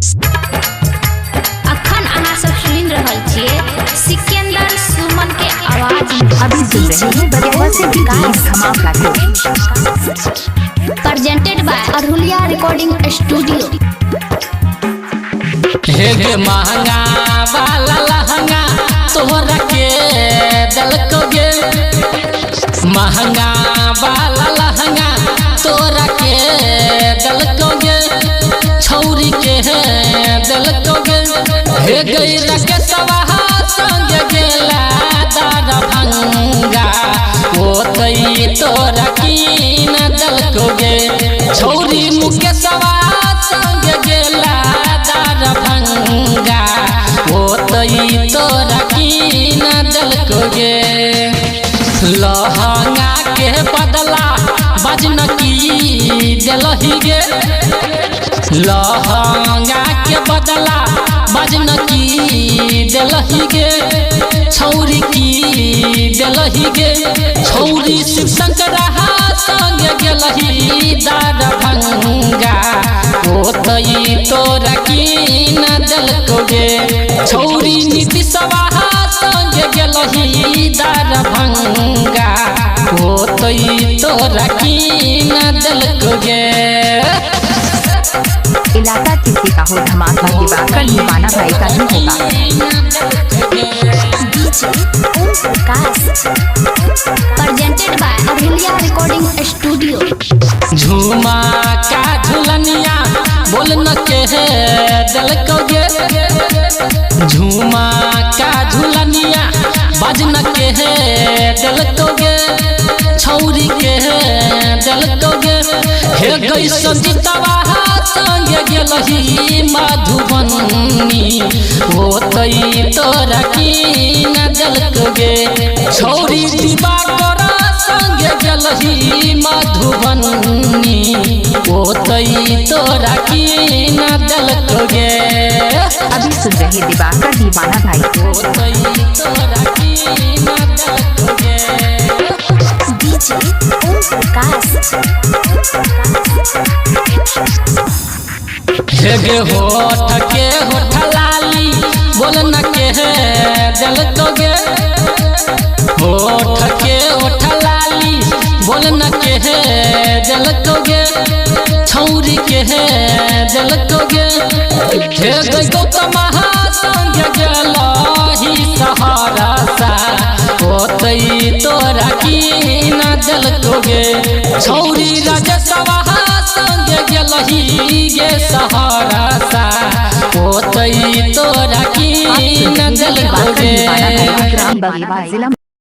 अखन अहाँ सब सुनि रहल छियै सिकंदर सुमन के आवाज। अभी सुन रहे हैं बगैर से विकास धमाका को presented by Aruliya recording studio. हे महंगा वाला लहंगा तोहरा के दल को गे, महंगा वाला लहंगा तोरा के दल को गे, छौरी के दल को गे। हे गई रके सवाहा संग गेला दरभंगा, वो तई तोरा की न दल को गे, छौरी मुके सवाहा संग गेला दरभंगा, वो तई तोरा की न दल को गे। लहंगा के बदला बजन की दिलही गे, लहंगा के बदला बजन की दिलही गे, छौरी की दिलही गे, छौरी शिव शंकर संग गेलही दरभंगा, वो तई तोरा की न दल को गे, छौरी नीति सवाहा संग गेलही दरभंगा, वो तई तोरा की न दल को गे। इलाका किसी का हो धमाका की बात कर निभाना भाई का ही होगा। Presented by Aruliya recording studio. झूमा का झुलनिया बोलन के दल को गे, झूमा का झुलनिया बजन के दल को गे, छौरी के दल को गे। हे गई संजीतवा संग गेलही मधुबनी, वो तई तोरा की न दल को गे, छौरी दिवाकर संग गेलही मधुबनी, वो तई तोरा की न दल को गे। अभी सुन रहे दिवाकर दीवाना भाई को वो तई तोरा की न दल को गे। हे गे होठ के होठ लाली बोलन के दल को गे, होठ के होठ लाली बोलन के दल को गे, छौरी के दल को गे। हे गे गौतम संग गेलही सहरसा, वो तई तोरा की न दल को गे, छौरी राजसवा संग गेलही गे सहरसा, वो तई तोरा की न दल को गे।